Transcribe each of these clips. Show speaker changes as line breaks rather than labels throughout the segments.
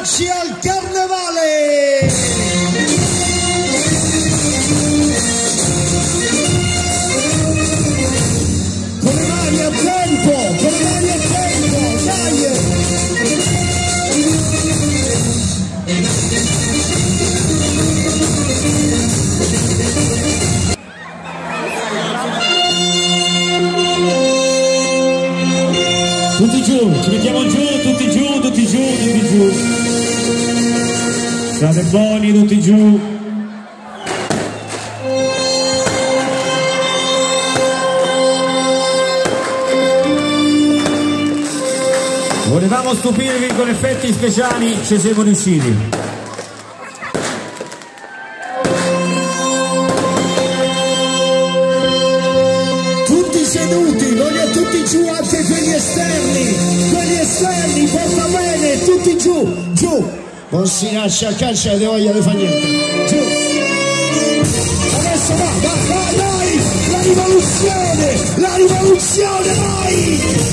eccoci al carnevale! Con le mani a tempo, dai!
Tutti giù, ci mettiamo giù, tutti giù, tutti giù, tutti giù. State buoni, tutti giù. Volevamo stupirvi con effetti speciali, ci siamo riusciti.
Seduti, voglio tutti giù, anche quelli esterni, porta bene, tutti giù, non si lascia calcia e voglia di fare niente, giù, adesso vai, la rivoluzione, vai!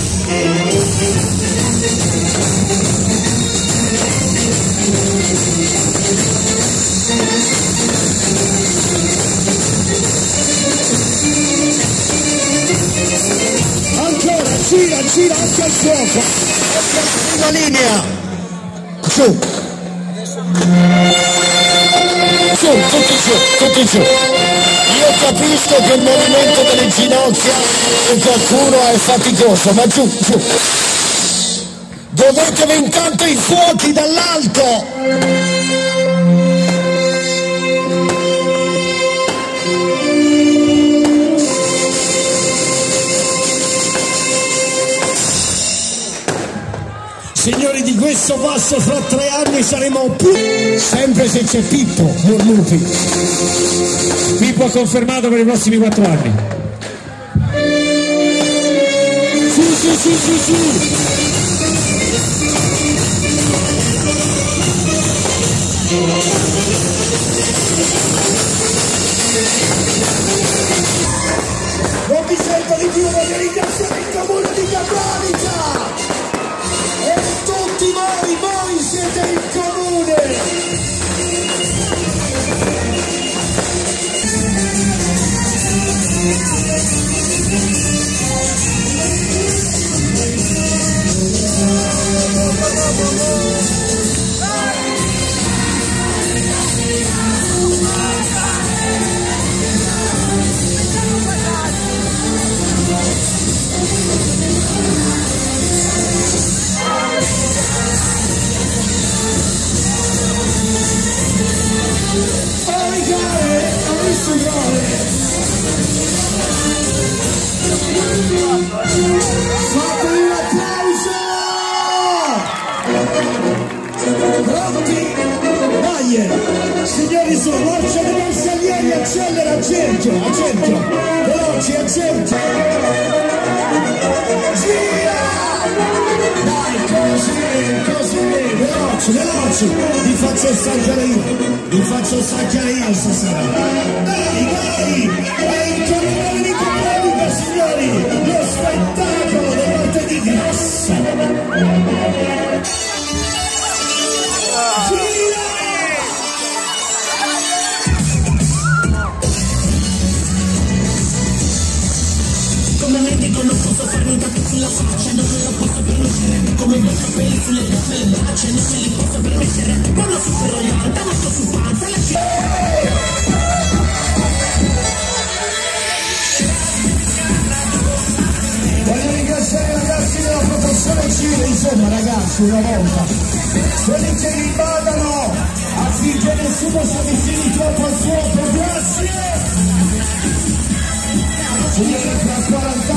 Gira anche il fuoco, prima linea, giù, tutti giù. Io capisco che il movimento delle ginocchia per qualcuno è faticoso, ma giù. Dovete intanto i fuochi dall'alto. Signori, di questo passo fra 3 anni saremo più, sempre se c'è Pippo Morlupi.
Pippo ha confermato per i prossimi 4 anni.
Sì. Non mi sento di più, voglio ringraziare il comune di Capranica! Tutti voi siete il comune! Fate un applauso! Pronti? Dai! Signori, su marcia dei bersaglieri, accelera, a cerchio! Veloci, a cerchio! Gira! Dai, così, veloci! Vi faccio staccare io stasera! Dai! È il comune di Capranica, signori! Lo spettacolo del martedì grosso! Gira! Come medico non posso farmi un tappeto sulla faccia, non me lo posso permettere. Come i miei capelli sulle braccia, non me li posso permettere. Quando supero gli alta, non sto su panza, voglio ringraziare i ragazzi della protezione civile, insomma ragazzi, una volta, quelli che li badano affinché nessuno si avvicini troppo al fuoco, grazie! Signore, tra 40